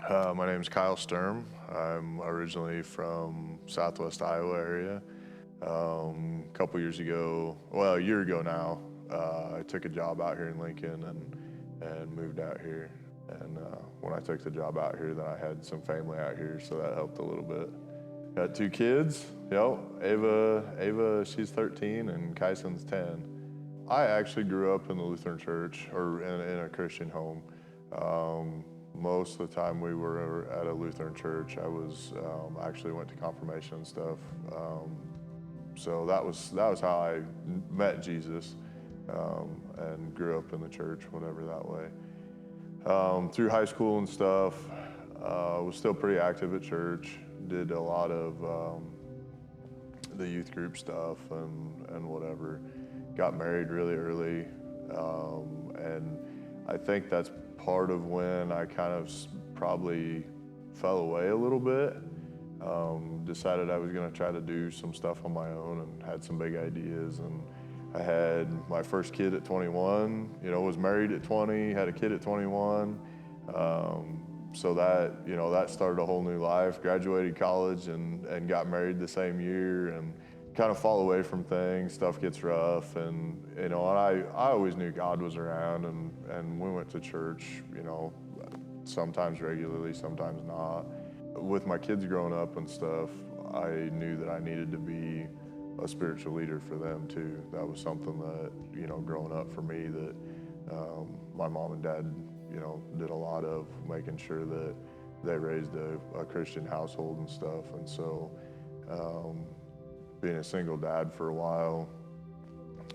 My name's Kyle Sturm. I'm originally from Southwest Iowa area. A couple years ago, well, a year ago now, I took a job out here in Lincoln and moved out here. And when I took the job out here, then I had some family out here, so that helped a little bit. Got two kids. Yep, Ava, she's 13, and Kyson's 10. I actually grew up in the Lutheran church, or in a Christian home. Most of the time we were at a Lutheran church. I was actually went to confirmation and stuff. So that was how I met Jesus, and grew up in the church, whatever that way. Through high school and stuff, was still pretty active at church. Did a lot of the youth group stuff and whatever. Got married really early, and I think that's part of when I kind of probably fell away a little bit. Decided I was gonna try to do some stuff on my own and had some big ideas. And I had my first kid at 21, was married at 20, had a kid at 21. So that started a whole new life. Graduated college and got married the same year, and kind of fall away from things. Stuff gets rough, and I always knew God was around, and we went to church, sometimes regularly, sometimes not. With my kids growing up and stuff, I knew that I needed to be a spiritual leader for them too. That was something that, growing up for me, that my mom and dad, did a lot of, making sure that they raised a Christian household and stuff. And so being a single dad for a while,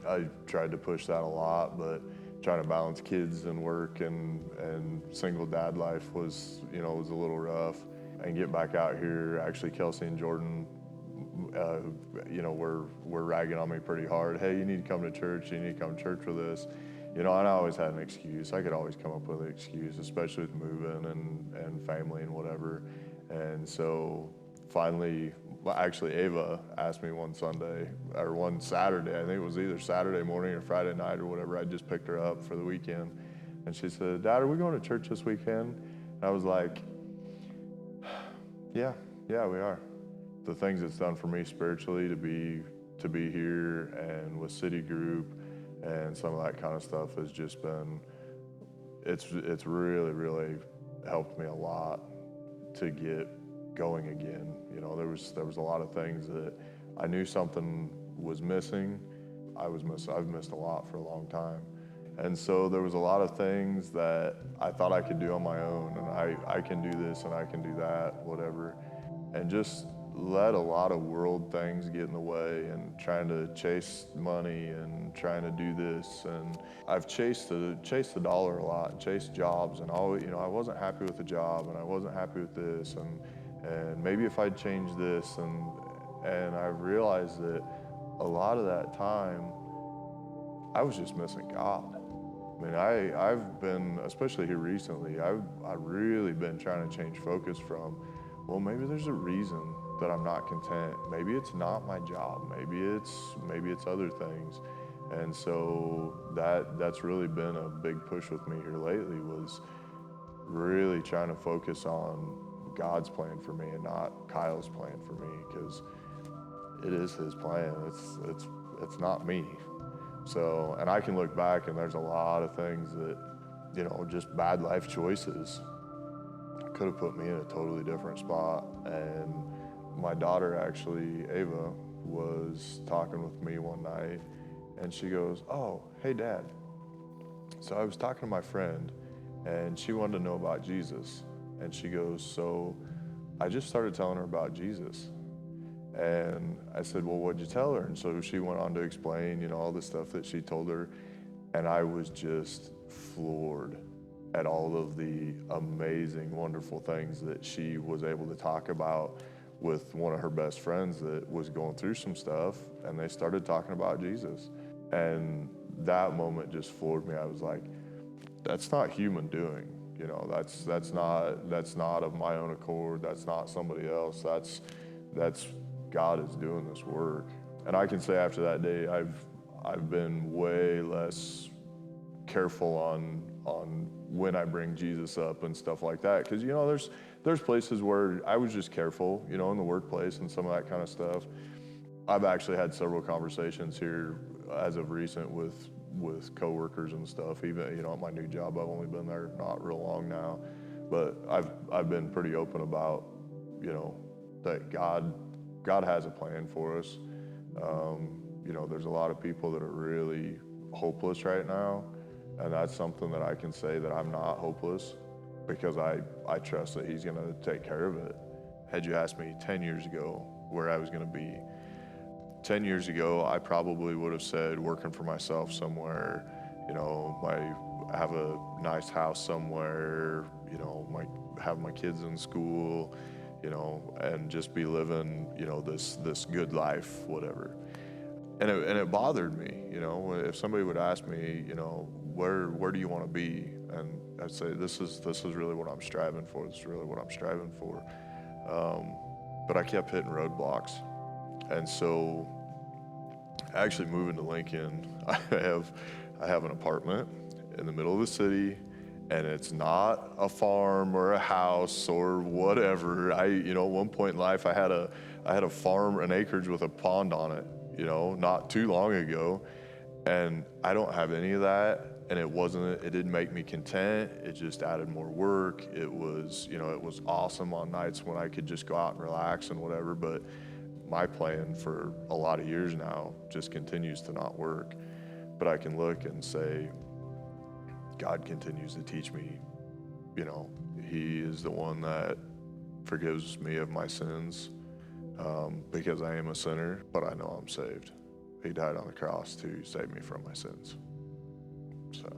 I tried to push that a lot, but trying to balance kids and work and single dad life was a little rough. And get back out here, actually Kelsey and Jordan, were ragging on me pretty hard. Hey, you need to come to church, you need to come to church with us. And I always had an excuse. I could always come up with an excuse, especially with moving and family and whatever. And so finally, actually Ava asked me one Saturday, I think it was either Saturday morning or Friday night or whatever, I just picked her up for the weekend. And she said, "Dad, are we going to church this weekend?" And I was like, yeah, we are. The things it's done for me spiritually to be here and with City Group and some of that kind of stuff has just been, it's really, really helped me a lot to get going again. There was a lot of things that I knew something was missing. I've missed a lot for a long time. And so there was a lot of things that I thought I could do on my own, and I can do this and I can do that, whatever. And just let a lot of world things get in the way, and trying to chase money and trying to do this. And I've chased the dollar a lot, and chased jobs, and always, I wasn't happy with the job, and I wasn't happy with this, and maybe if I'd change this, and I've realized that a lot of that time I was just missing God. I mean, I've been, especially here recently, I've really been trying to change focus from, well, maybe there's a reason that I'm not content. Maybe it's not my job. Maybe it's other things. And so that's really been a big push with me here lately, was really trying to focus on God's plan for me and not Kyle's plan for me, because it is his plan. It's not me. So, and I can look back and there's a lot of things that, just bad life choices could have put me in a totally different spot. And my daughter, actually, Ava, was talking with me one night, and she goes, "Oh, hey, Dad." So I was talking to my friend, and she wanted to know about Jesus. And she goes, "So I just started telling her about Jesus." And I said, "Well, what'd you tell her?" And so she went on to explain, all the stuff that she told her. And I was just floored at all of the amazing, wonderful things that she was able to talk about with one of her best friends that was going through some stuff, and they started talking about Jesus. And that moment just floored me. I was like, that's not human doing. That's not of my own accord. That's not somebody else. That's God is doing this work. And I can say after that day, I've been way less careful on when I bring Jesus up and stuff like that. Because, you know, there's places where I was just careful, you know, in the workplace and some of that kind of stuff. I've actually had several conversations here as of recent with coworkers and stuff. Even, you know, at my new job, I've only been there not real long now, but I've been pretty open about, you know, that God has a plan for us. You know, there's a lot of people that are really hopeless right now, and that's something that I can say that I'm not hopeless, because I trust that He's gonna take care of it. Had you asked me 10 years ago where I was gonna be, 10 years ago, I probably would have said working for myself somewhere, you know, have a nice house somewhere, you know, have my kids in school, you know, and just be living, you know, this good life, whatever. And it bothered me, you know, if somebody would ask me, you know, where do you want to be? And I'd say, this is really what I'm striving for. This is really what I'm striving for. But I kept hitting roadblocks. And so actually moving to Lincoln, I have an apartment in the middle of the city, and it's not a farm or a house or whatever. You know, at one point in life, I had a farm, an acreage with a pond on it, you know, not too long ago. And I don't have any of that. And it didn't make me content. It just added more work. It was, you know, it was awesome on nights when I could just go out and relax and whatever. But my plan for a lot of years now just continues to not work. But I can look and say, God continues to teach me, you know, He is the one that forgives me of my sins, because I am a sinner, but I know I'm saved. He died on the cross to save me from my sins. So.